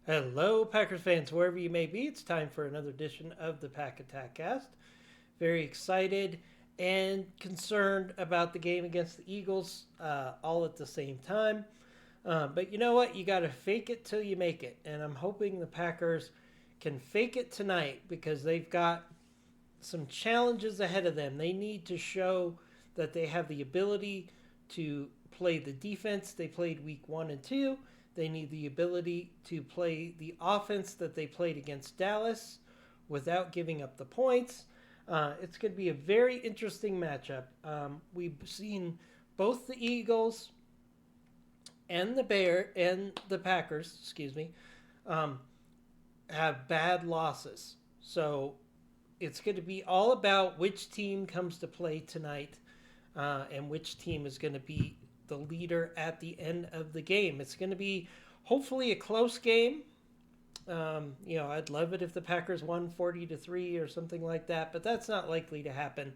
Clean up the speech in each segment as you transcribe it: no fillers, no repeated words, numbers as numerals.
Hello, Packers fans, wherever you may be. It's time for another edition of the Pack Attack Cast. Very excited and concerned about the game against the Eagles all at the same time. But you know what? You got to fake it till you make it. And I'm hoping the Packers can fake it tonight because they've got some challenges ahead of them. They need to show that they have the ability to play the defense they played week 1 and 2. They need the ability to play the offense that they played against Dallas without giving up the points. It's going to be a very interesting matchup. We've seen both the Eagles and the Packers, have bad losses. So it's going to be all about which team comes to play tonight and which team is going to be the leader at the end of the game. It's going to be hopefully a close game. I'd love it if the Packers won 40-3 or something like that, but that's not likely to happen.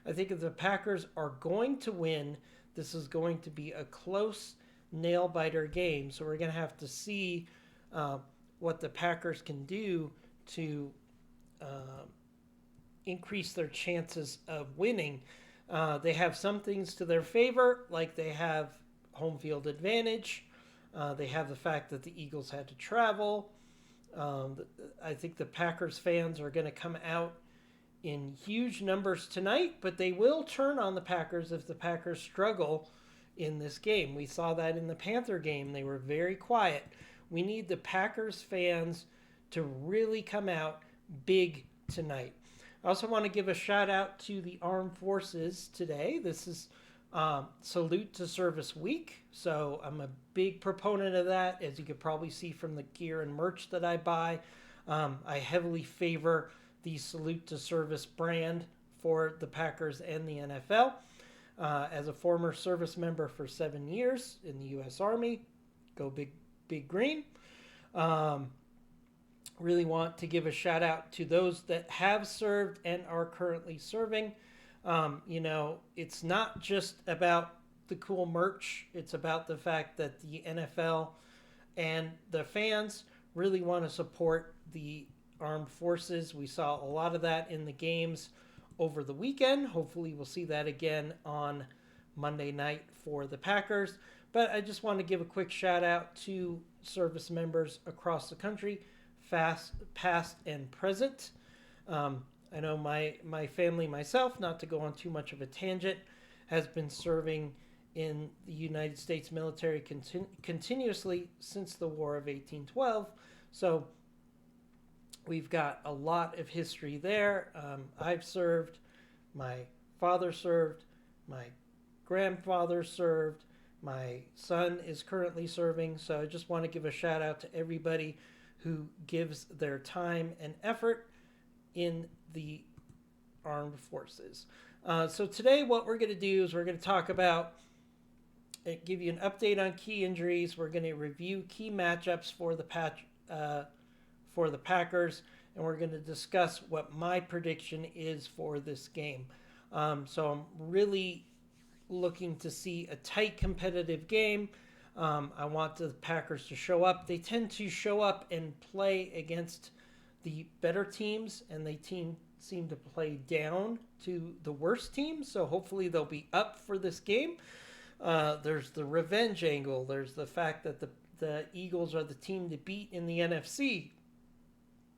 I think if the Packers are going to win, this is going to be a close nail-biter game. So we're going to have to see what the Packers can do to increase their chances of winning. They have some things to their favor, like they have home field advantage. They have the fact that the Eagles had to travel. I think the Packers fans are going to come out in huge numbers tonight, but they will turn on the Packers if the Packers struggle in this game. We saw that in the Panther game. They were very quiet. We need the Packers fans to really come out big tonight. I also want to give a shout out to the Armed Forces today. This is Salute to Service Week, so I'm a big proponent of that, as you could probably see from the gear and merch that I buy. I heavily favor the Salute to Service brand for the Packers and the NFL. As a former service member for 7 years in the U.S. Army, go big green. Really want to give a shout out to those that have served and are currently serving. It's not just about the cool merch. It's about the fact that the NFL and the fans really want to support the armed forces. We saw a lot of that in the games over the weekend. Hopefully we'll see that again on Monday night for the Packers. But I just want to give a quick shout out to service members across the country, past and present. I know my family, myself, not to go on too much of a tangent, has been serving in the United States military continuously since the War of 1812. So we've got a lot of history there. I've served, my father served, my grandfather served, my son is currently serving. So I just want to give a shout out to everybody who gives their time and effort in the armed forces. So today what we're going to do is we're going to talk about, give you an update on key injuries. We're going to review key matchups for the Packers, and we're going to discuss what my prediction is for this game. So I'm really looking to see a tight competitive game. I want the Packers to show up. They tend to show up and play against the better teams, and they seem to play down to the worst teams. So hopefully they'll be up for this game. There's the revenge angle. There's the fact that the Eagles are the team to beat in the NFC.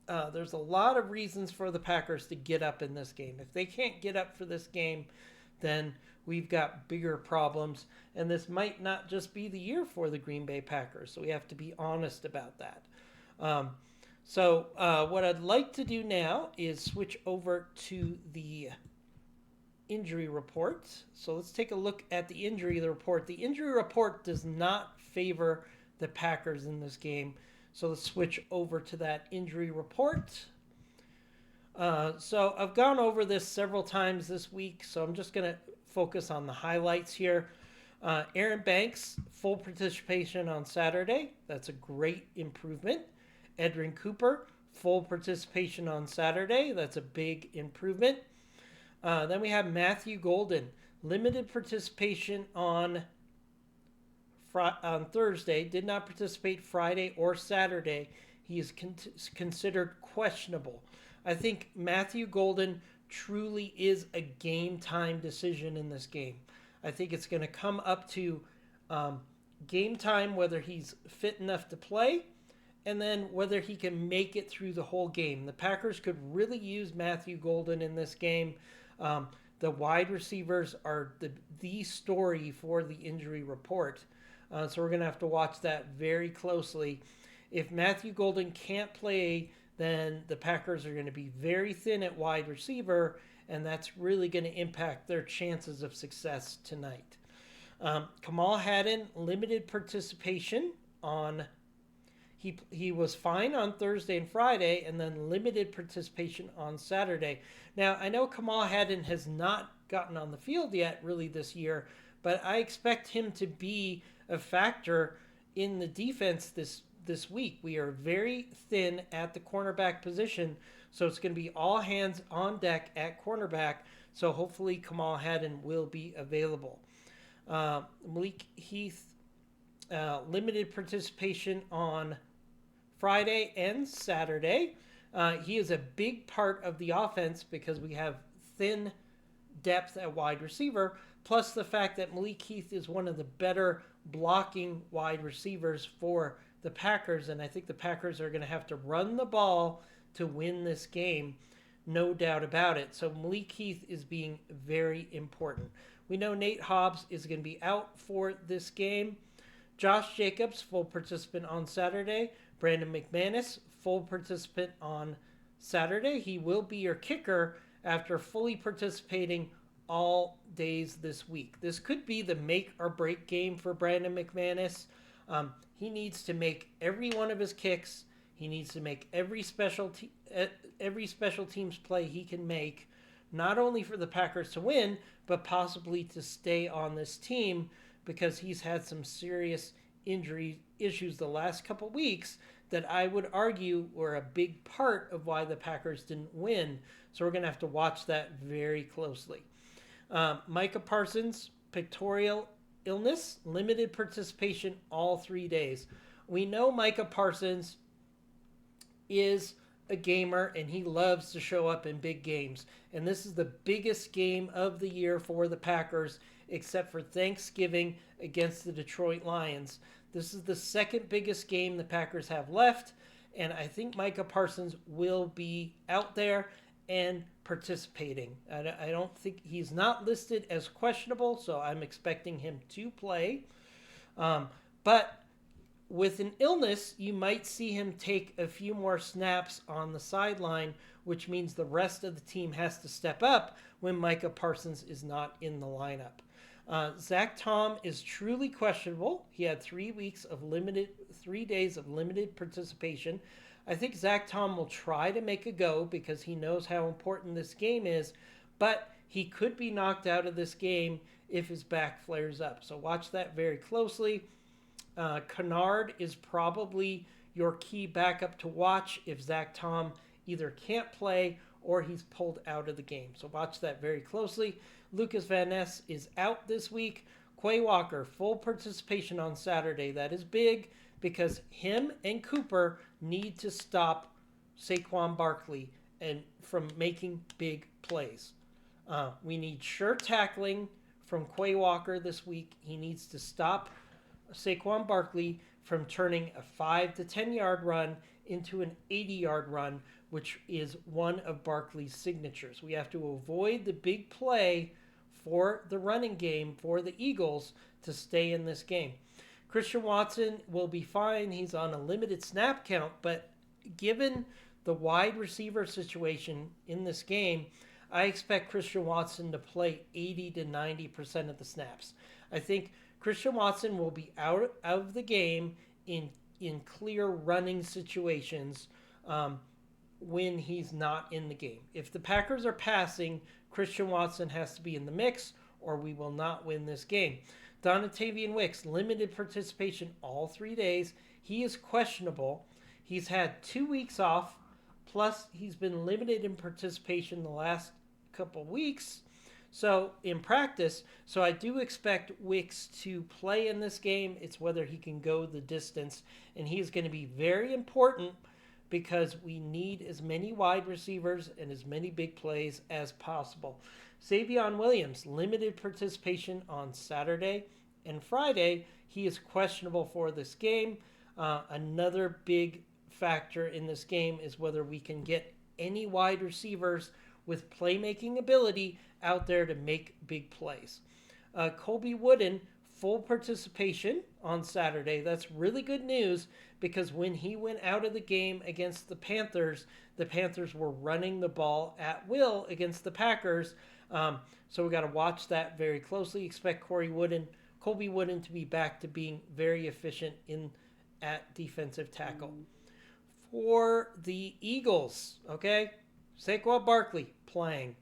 There's a lot of reasons for the Packers to get up in this game. If they can't get up for this game, then we've got bigger problems. And this might not just be the year for the Green Bay Packers. So we have to be honest about that. So what I'd like to do now is switch over to the injury report. So let's take a look at the injury report. The injury report does not favor the Packers in this game. So let's switch over to that injury report. So I've gone over this several times this week, so I'm just going to focus on the highlights here. Aaron Banks, full participation on Saturday. That's a great improvement. Edrin Cooper, full participation on Saturday. That's a big improvement. Then we have Matthew Golden, limited participation on Thursday, did not participate Friday or Saturday. he is considered questionable. I think Matthew Golden truly is a game time decision in this game. I think it's going to come up to game time, whether he's fit enough to play, and then whether he can make it through the whole game. The Packers could really use Matthew Golden in this game. The wide receivers are the story for the injury report. So we're going to have to watch that very closely. If Matthew Golden can't play, then the Packers are going to be very thin at wide receiver, and that's really going to impact their chances of success tonight. Kamal Hadden, limited participation on... He was fine on Thursday and Friday, and then limited participation on Saturday. Now, I know Kamal Hadden has not gotten on the field yet really this year, but I expect him to be a factor in the defense this week. We are very thin at the cornerback position, so it's going to be all hands on deck at cornerback, so hopefully Kamal Hadden will be available. Malik Heath, limited participation on Friday and Saturday. He is a big part of the offense because we have thin depth at wide receiver, plus the fact that Malik Heath is one of the better blocking wide receivers for the Packers, and I think the Packers are going to have to run the ball to win this game, no doubt about it. So Malik Heath is being very important. We know Nate Hobbs is going to be out for this game. Josh Jacobs, full participant on Saturday. Brandon McManus, full participant on Saturday. He will be your kicker after fully participating all days this week. This could be the make or break game for Brandon McManus. He needs to make every one of his kicks. He needs to make every special teams play he can make, not only for the Packers to win, but possibly to stay on this team, because he's had some serious injury issues the last couple weeks that I would argue were a big part of why the Packers didn't win. So we're going to have to watch that very closely. Micah Parsons, pectoral illness, limited participation all 3 days. We know Micah Parsons is a gamer and he loves to show up in big games. And this is the biggest game of the year for the Packers, except for Thanksgiving against the Detroit Lions. This is the second biggest game the Packers have left, and I think Micah Parsons will be out there and participating. I don't think he's not listed as questionable, so I'm expecting him to play. But with an illness, you might see him take a few more snaps on the sideline, which means the rest of the team has to step up when Micah Parsons is not in the lineup. Zach Tom is truly questionable. He had 3 days of limited participation. I think Zach Tom will try to make a go because he knows how important this game is, but he could be knocked out of this game if his back flares up. So watch that very closely. Kennard is probably your key backup to watch if Zach Tom either can't play or he's pulled out of the game. So watch that very closely. Lucas Van Ness is out this week. Quay Walker, full participation on Saturday. That is big because him and Cooper need to stop Saquon Barkley and from making big plays. We need sure tackling from Quay Walker this week. He needs to stop Saquon Barkley from turning a 5 to 10 yard run into an 80-yard run, which is one of Barkley's signatures. We have to avoid the big play for the running game for the Eagles to stay in this game. Christian Watson will be fine. He's on a limited snap count, but given the wide receiver situation in this game, I expect Christian Watson to play 80 to 90% of the snaps. I think Christian Watson will be out of the game in clear running situations when he's not in the game. If the Packers are passing, Christian Watson has to be in the mix or we will not win this game. Donatavian Wicks, limited participation all 3 days. He is questionable. He's had 2 weeks off, plus he's been limited in participation the last couple weeks. So in practice, so I do expect Wicks to play in this game. It's whether he can go the distance, and he's going to be very important because we need as many wide receivers and as many big plays as possible. Savion Williams, limited participation on Saturday and Friday. He is questionable for this game. Another big factor in this game is whether we can get any wide receivers with playmaking ability out there to make big plays. Colby Wooden, full participation on Saturday. That's really good news because when he went out of the game against the Panthers were running the ball at will against the Packers. So we got to watch that very closely. Expect Colby Wooden to be back to being very efficient at defensive tackle. For the Eagles, okay, Saquon Barkley playing.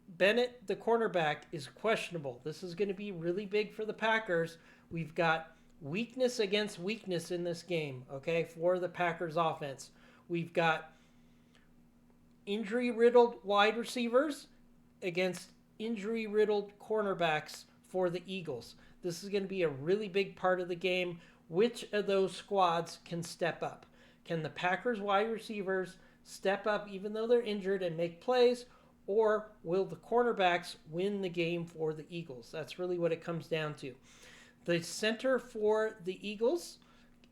Bennett, the cornerback, is questionable. This is going to be really big for the Packers. We've got weakness against weakness in this game, okay, for the Packers offense. We've got injury-riddled wide receivers against injury-riddled cornerbacks for the Eagles. This is going to be a really big part of the game. Which of those squads can step up? Can the Packers wide receivers step up even though they're injured and make plays? Or will the cornerbacks win the game for the Eagles? That's really what it comes down to. The center for the Eagles,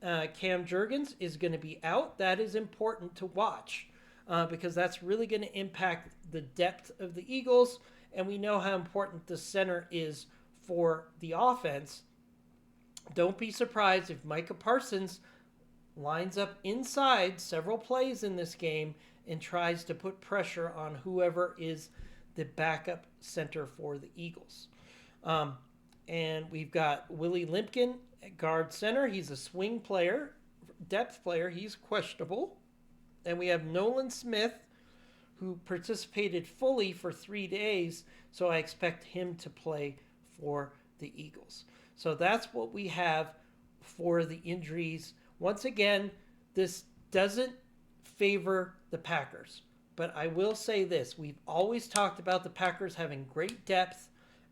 Cam Jurgens, is going to be out. That is important to watch because that's really going to impact the depth of the Eagles. And we know how important the center is for the offense. Don't be surprised if Micah Parsons lines up inside several plays in this game and tries to put pressure on whoever is the backup center for the Eagles. And we've got Willie Limpkin at guard center. He's a swing player, depth player. He's questionable. And we have Nolan Smith, who participated fully for 3 days, so I expect him to play for the Eagles. So that's what we have for the injuries. Once again, this doesn't favor the Packers. But I will say this. We've always talked about the Packers having great depth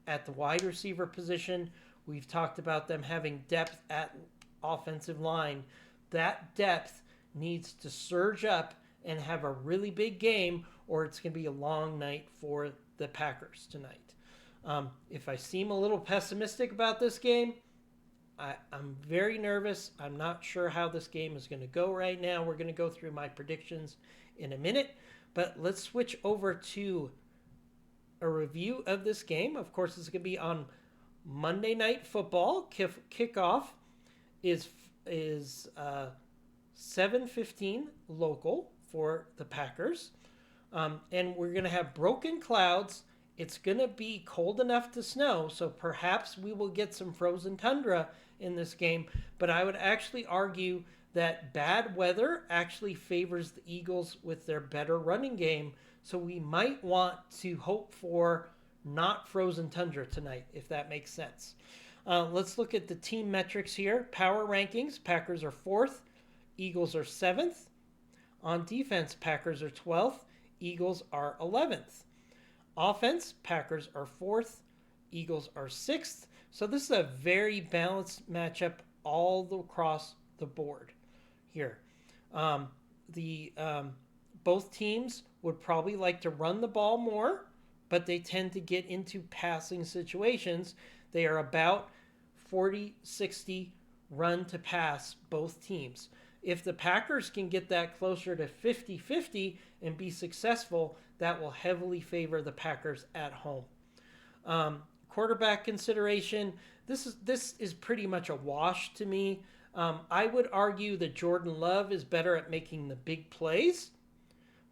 at the wide receiver position. We've talked about them having depth at offensive line. That depth needs to surge up and have a really big game, or it's going to be a long night for the Packers tonight. If I seem a little pessimistic about this game, I'm very nervous. I'm not sure how this game is going to go right now. We're going to go through my predictions in a minute, but let's switch over to a review of this game. Of course, it's going to be on Monday Night Football. Kickoff is 7:15 local for the Packers, and we're going to have broken clouds. It's going to be cold enough to snow, so perhaps we will get some frozen tundra in this game. But I would actually argue that bad weather actually favors the Eagles with their better running game. So we might want to hope for not frozen tundra tonight, if that makes sense. Let's look at the team metrics here. Power rankings, Packers are 4th, Eagles are 7th. On defense, Packers are 12th, Eagles are 11th. Offense, Packers are 4th, Eagles are 6th. So this is a very balanced matchup all across the board here. Both teams would probably like to run the ball more, but they tend to get into passing situations. They are about 40-60 run to pass, both teams. If the Packers can get that closer to 50-50 and be successful, that will heavily favor the Packers at home. Quarterback consideration, this is pretty much a wash to me. I would argue that Jordan Love is better at making the big plays,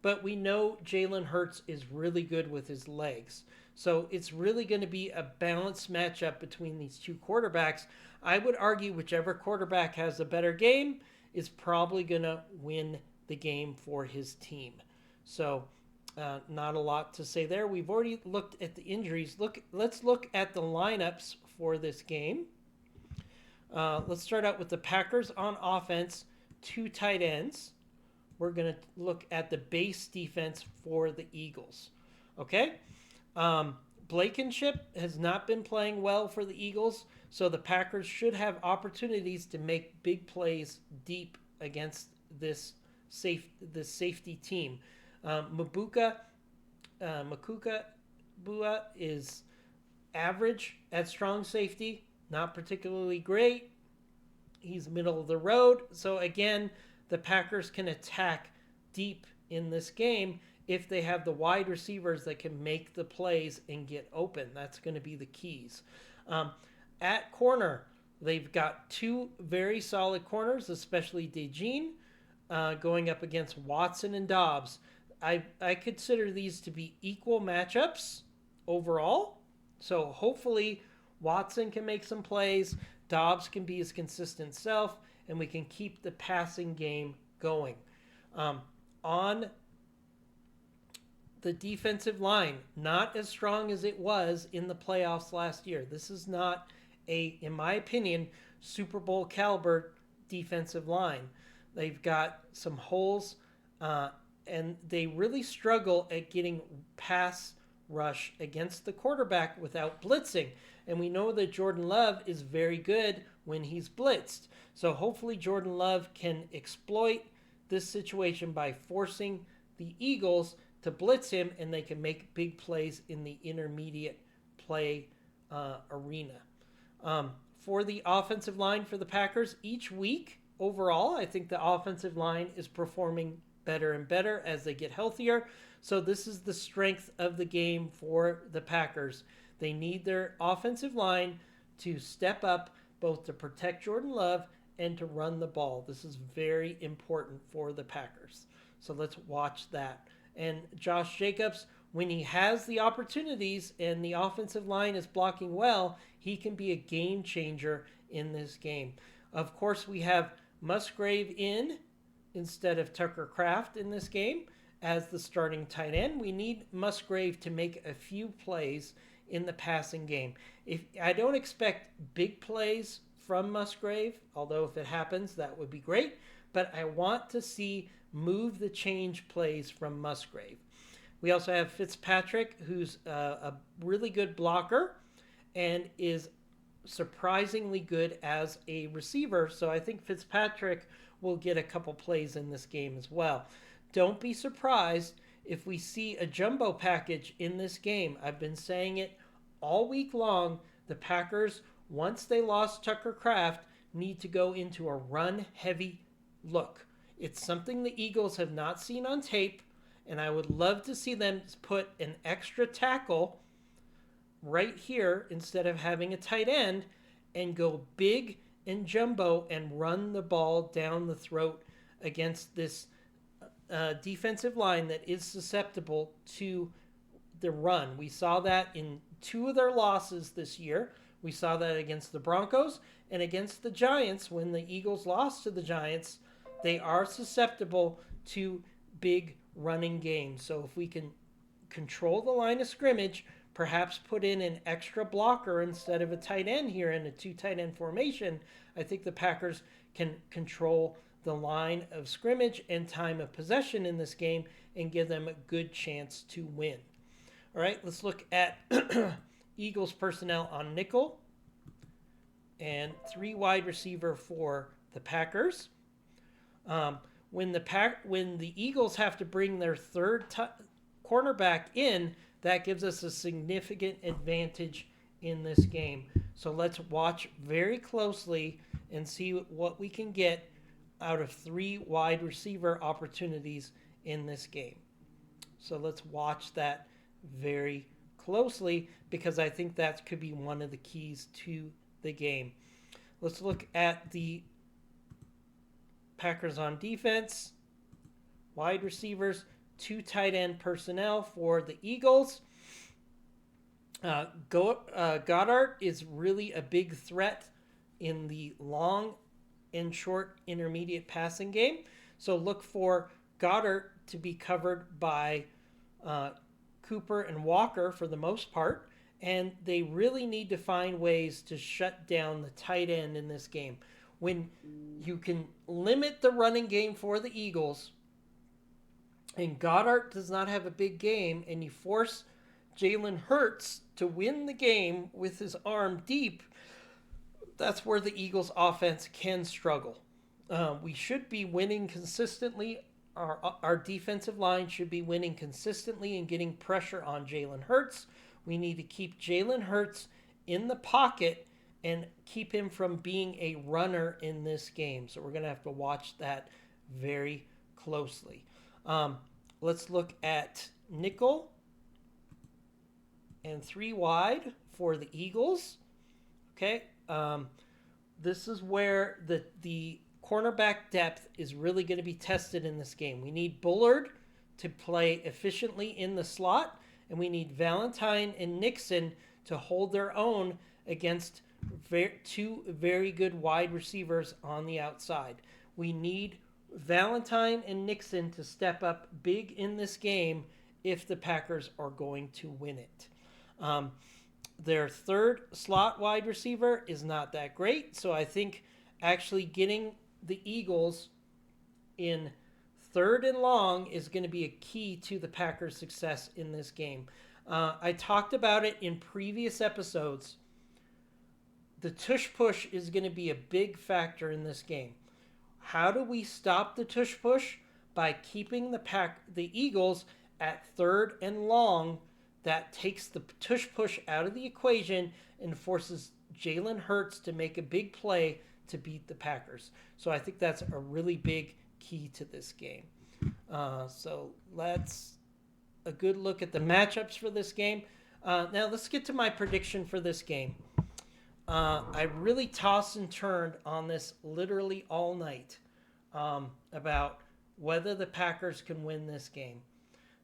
but we know Jalen Hurts is really good with his legs. So it's really going to be a balanced matchup between these two quarterbacks. I would argue whichever quarterback has a better game is probably going to win the game for his team. So not a lot to say there. We've already looked at the injuries. Let's look at the lineups for this game. Let's start out with the Packers on offense, 2 tight ends. We're going to look at the base defense for the Eagles. Okay? Blankenship has not been playing well for the Eagles, so the Packers should have opportunities to make big plays deep against this safety team. Mabuka Makuka Bua is average at strong safety, not particularly great. He's middle of the road. So again, the Packers can attack deep in this game if they have the wide receivers that can make the plays and get open. That's going to be the keys. At corner, they've got two very solid corners, especially DeJean, going up against Watson and Dobbs. I consider these to be equal matchups overall. So hopefully Watson can make some plays, Dobbs can be his consistent self, and we can keep the passing game going. On the defensive line, not as strong as it was in the playoffs last year. This is not in my opinion, Super Bowl caliber defensive line. They've got some holes, and they really struggle at getting pass rush against the quarterback without blitzing. And we know that Jordan Love is very good when he's blitzed. So hopefully Jordan Love can exploit this situation by forcing the Eagles to blitz him, and they can make big plays in the intermediate play arena. For the offensive line for the Packers, each week overall, I think the offensive line is performing better and better as they get healthier. So this is the strength of the game for the Packers. They need their offensive line to step up both to protect Jordan Love and to run the ball. This is very important for the Packers. So let's watch that. And Josh Jacobs, when he has the opportunities and the offensive line is blocking well, he can be a game changer in this game. Of course, we have Musgrave in instead of Tucker Kraft in this game as the starting tight end. We need Musgrave to make a few plays in the passing game. I don't expect big plays from Musgrave, although if it happens, that would be great. But I want to see move the change plays from Musgrave. We also have Fitzpatrick, who's a really good blocker and is surprisingly good as a receiver. So I think Fitzpatrick will get a couple plays in this game as well. Don't be surprised if we see a jumbo package in this game. I've been saying it all week long. The Packers, once they lost Tucker Kraft, need to go into a run-heavy look. It's something the Eagles have not seen on tape, and I would love to see them put an extra tackle right here instead of having a tight end and go big and jumbo and run the ball down the throat against this defensive line that is susceptible to the run. We saw that in two of their losses this year. We saw that against the Broncos and against the Giants. When the Eagles lost to the Giants, they are susceptible to big running games. So if we can control the line of scrimmage, perhaps put in an extra blocker instead of a tight end here in a two tight end formation, I think the Packers can control the line of scrimmage and time of possession in this game and give them a good chance to win. All right, let's look at Eagles personnel on nickel and three wide receiver for the Packers. When the Eagles have to bring their third cornerback in, that gives us a significant advantage in this game. So let's watch very closely and see what we can get out of three wide receiver opportunities in this game. So let's watch that very closely because I think that could be one of the keys to the game. Let's look at the Packers on defense. Wide receivers, two tight end personnel for the Eagles. Goddard is really a big threat in the long and short intermediate passing game. So look for Goddard to be covered by Cooper and Walker for the most part. And they really need to find ways to shut down the tight end in this game. When you can limit the running game for the Eagles, and Goddard does not have a big game, and you force Jalen Hurts to win the game with his arm deep, that's where the Eagles' offense can struggle. We should be winning consistently. Our defensive line should be winning consistently and getting pressure on Jalen Hurts. We need to keep Jalen Hurts in the pocket and keep him from being a runner in this game. So we're going to have to watch that very closely. Let's look at nickel and 3 wide for the Eagles. Okay. This is where the cornerback depth is really going to be tested in this game. We need Bullard to play efficiently in the slot, and we need Valentine and Nixon to hold their own against two very good wide receivers on the outside. We need Valentine and Nixon to step up big in this game if the Packers are going to win it. Their third slot wide receiver is not that great, so I think actually getting the Eagles in third and long is going to be a key to the Packers' success in this game. I talked about it in previous episodes. The tush push is going to be a big factor in this game. How do we stop the tush push? By keeping the Eagles at third and long. That takes the tush push out of the equation and forces Jalen Hurts to make a big play to beat the Packers. So I think that's a really big key to this game. So let's a good look at the matchups for this game. Now let's get to my prediction for this game. I really tossed and turned on this literally all night about whether the Packers can win this game.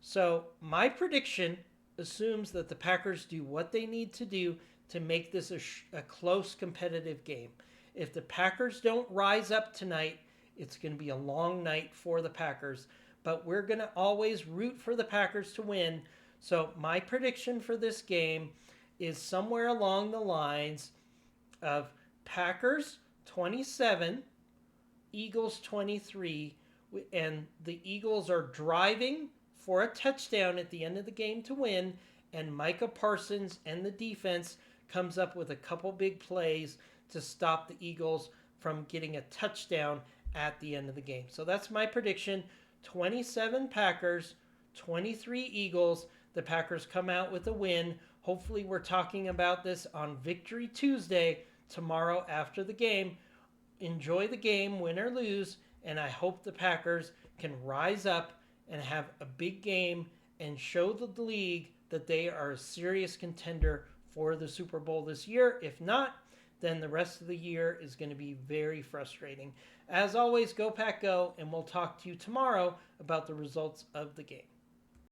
So my prediction assumes that the Packers do what they need to do to make this a close competitive game. If the Packers don't rise up tonight, it's going to be a long night for the Packers, but we're going to always root for the Packers to win. So my prediction for this game is somewhere along the lines of Packers 27, Eagles 23, and the Eagles are driving for a touchdown at the end of the game to win, and Micah Parsons and the defense comes up with a couple big plays to stop the Eagles from getting a touchdown at the end of the game. So that's my prediction. 27 Packers, 23 Eagles. The Packers come out with a win. Hopefully we're talking about this on Victory Tuesday tomorrow after the game. Enjoy the game, win or lose, and I hope the Packers can rise up and have a big game and show the league that they are a serious contender for the Super Bowl this year. If not, then the rest of the year is going to be very frustrating. As always, go Pack Go, and we'll talk to you tomorrow about the results of the game.